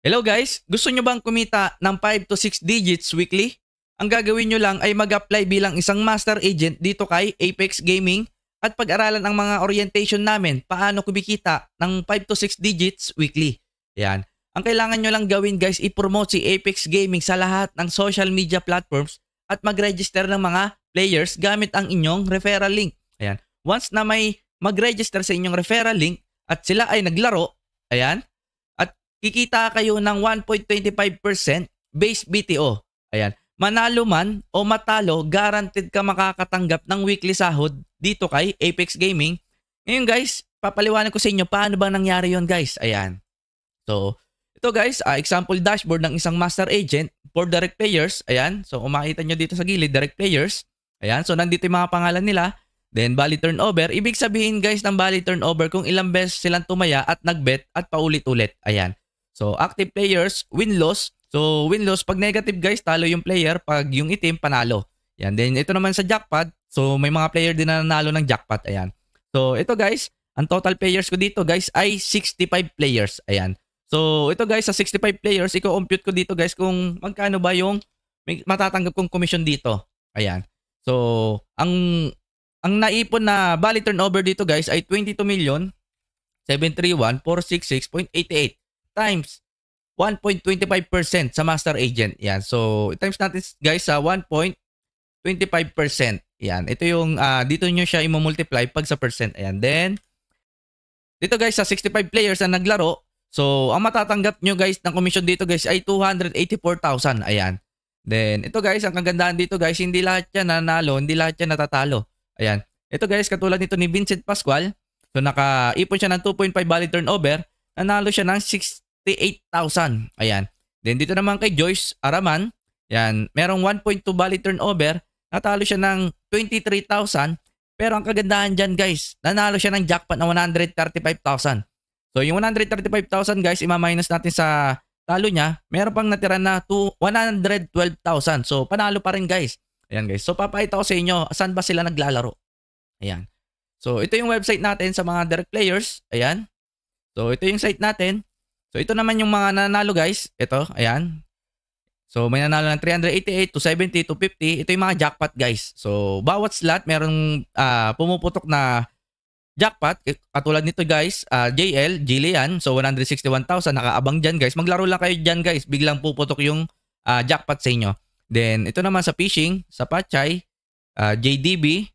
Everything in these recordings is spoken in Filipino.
Hello guys, gusto nyo bang kumita ng 5 to 6 digits weekly? Ang gagawin nyo lang ay mag-apply bilang isang master agent dito kay Apex Gaming at pag-aralan ang mga orientation namin paano kumikita ng 5 to 6 digits weekly. Yan. Ang kailangan nyo lang gawin guys, i-promote si Apex Gaming sa lahat ng social media platforms at mag-register ng mga players gamit ang inyong referral link. Ayan. Once na may mag-register sa inyong referral link at sila ay naglaro, ayan, kikita kayo ng 1.25% base BTO. Ayan. Manalo man o matalo, guaranteed ka makakatanggap ng weekly sahod dito kay Apex Gaming. Ngayon guys, papaliwanag ko sa inyo paano ba nangyari yon guys. Ayan. So, ito guys, example dashboard ng isang master agent for direct players. Ayan. So, kung makita nyo dito sa gilid, direct players. Ayan. So, nandito yung mga pangalan nila. Then, bali turnover. Ibig sabihin guys ng bali turnover kung ilang beses silang tumaya at nagbet at paulit-ulit. Ayan. So, active players, win-loss. So, win-loss, pag negative guys, talo yung player. Pag yung itim, panalo. Yan. Then, ito naman sa jackpot. So, may mga player din na nanalo ng jackpot. Ayan. So, ito guys, ang total players ko dito guys ay 65 players. Ayan. So, ito guys, sa 65 players, i-compute ko dito guys kung magkano ba yung matatanggap kong commission dito. Ayan. So, ang naipon na bali turnover dito guys ay 22,731,466.88 times 1.25% sa master agent. Yan. So, times natin guys sa 1.25%. Yan. Ito yung dito nyo siya i-multiply pag sa percent. Ayan. Then, dito guys sa 65 players na naglaro, so, ang matatanggap nyo guys ng commission dito guys ay 284,000. Ayan. Then, ito guys, ang kagandahan dito guys, hindi lahat yan nanalo, hindi lahat yan natatalo. Ayan. Ito guys, katulad nito ni Vincent Pascual, so nakaipon siya ng 2.5 bali turnover, nanalo siya ng 68,000. Ayan. Then dito naman kay Joyce Araman, yan, merong 1.2 bali turnover, natalo siya ng 23,000. Pero ang kagandahan dyan guys, nanalo siya ng jackpot na 135,000. So yung 135,000 guys, ima-minus natin sa talo niya, meron pang natira na 112,000. So panalo pa rin guys. Ayan guys. So papakita ko sa inyo saan ba sila naglalaro. Ayan. So ito yung website natin sa mga direct players. Ayan. So ito yung site natin. So ito naman yung mga nanalo guys. Ito. Ayan. So may nanalo ng 388 to 70 to 50. Ito yung mga jackpot guys. So bawat slot merong pumuputok na jackpot. Katulad nito guys. JL, Jillian. So 161,000. Nakaabang dyan guys. Maglaro lang kayo dyan guys. Biglang puputok yung jackpot sa inyo. Then ito naman sa fishing. Sa Pachay. JDB.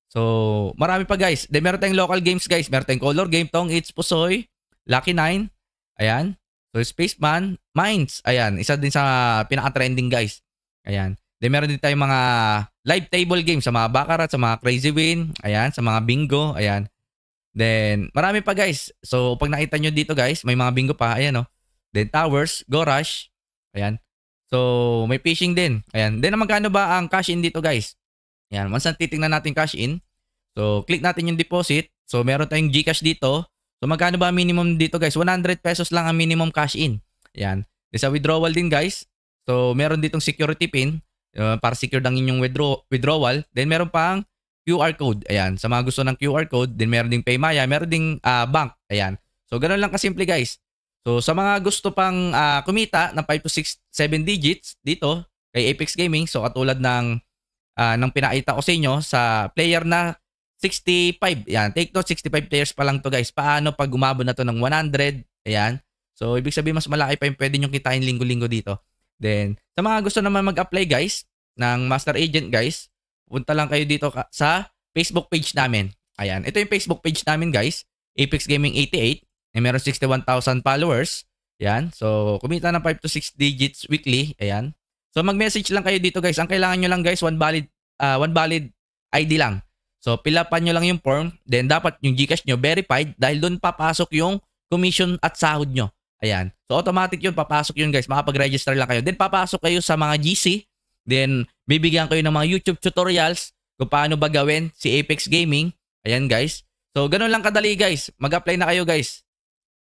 So, marami pa guys. Then meron tayong local games guys. Meron tayong color game, Tong It's Pusoy, Lucky 9. Ayan. So, Spaceman, Mines. Ayan. Isa din sa pinaka-trending guys. Ayan. Then meron din tayong mga live table games sa mga Baccarat, sa mga Crazy Win. Ayan. Sa mga bingo. Ayan. Then, marami pa guys. So, pag nakita nyo dito guys, may mga bingo pa. Ayan o. Then, Towers, Go Rush. Ayan. So, may fishing din. Ayan. Then, magkano ba ang cash in dito guys? Yan, once na titingnan natin cash in. So, click natin yung deposit. So, meron tayong GCash dito. So, magkano ba minimum dito guys? 100 pesos lang ang minimum cash in. Yan. Sa withdrawal din guys. So, meron ditong security pin para secure ang inyong withdrawal. Then, meron pang QR code. Ayan. Sa mga gusto ng QR code, then meron ding Paymaya, meron ding bank. Ayan. So, ganun lang kasimple guys. So, sa mga gusto pang kumita ng 5 to 6, 7 digits dito kay Apex Gaming. So, katulad ng nang pinakita ko sa inyo sa player na 65. Yan, take note, 65 players pa lang to guys. Paano pag umabot na to ng 100? Ayan. So, ibig sabihin mas malaki pa yung pwede nyo kitain linggo-linggo dito. Then, sa mga gusto naman mag-apply guys ng master agent guys, punta lang kayo dito sa Facebook page namin. Ayan. Ito yung Facebook page namin guys. Apex Gaming 88. Meron 61,000 followers. Ayan. So, kumita ng 5 to 6 digits weekly. Ayan. So mag-message lang kayo dito guys. Ang kailangan nyo lang guys, one valid ID lang. So pilapan nyo lang yung form. Then dapat yung GCash nyo verified dahil doon papasok yung commission at sahod nyo. Ayan. So automatic yun, papasok yun guys. Makapag-register lang kayo. Then papasok kayo sa mga GC. Then bibigyan kayo ng mga YouTube tutorials kung paano ba gawin si Apex Gaming. Ayan guys. So ganun lang kadali guys. Mag-apply na kayo guys.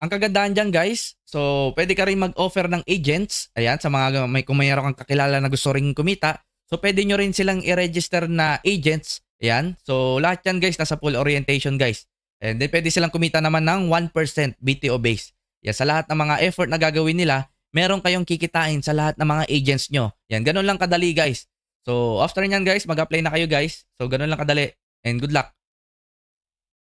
Ang kagandahan dyan guys, so pwede ka rin mag-offer ng agents. Ayan, sa mga kung mayroon kang kakilala na gusto rin kumita. So pwede nyo rin silang i-register na agents. Ayan, so lahat yan guys nasa full orientation guys. And then pwede silang kumita naman ng 1% BTO base. Yan, sa lahat ng mga effort na gagawin nila, meron kayong kikitain sa lahat ng mga agents nyo. Yan, ganun lang kadali guys. So after nyan guys, mag-apply na kayo guys. So ganun lang kadali and good luck.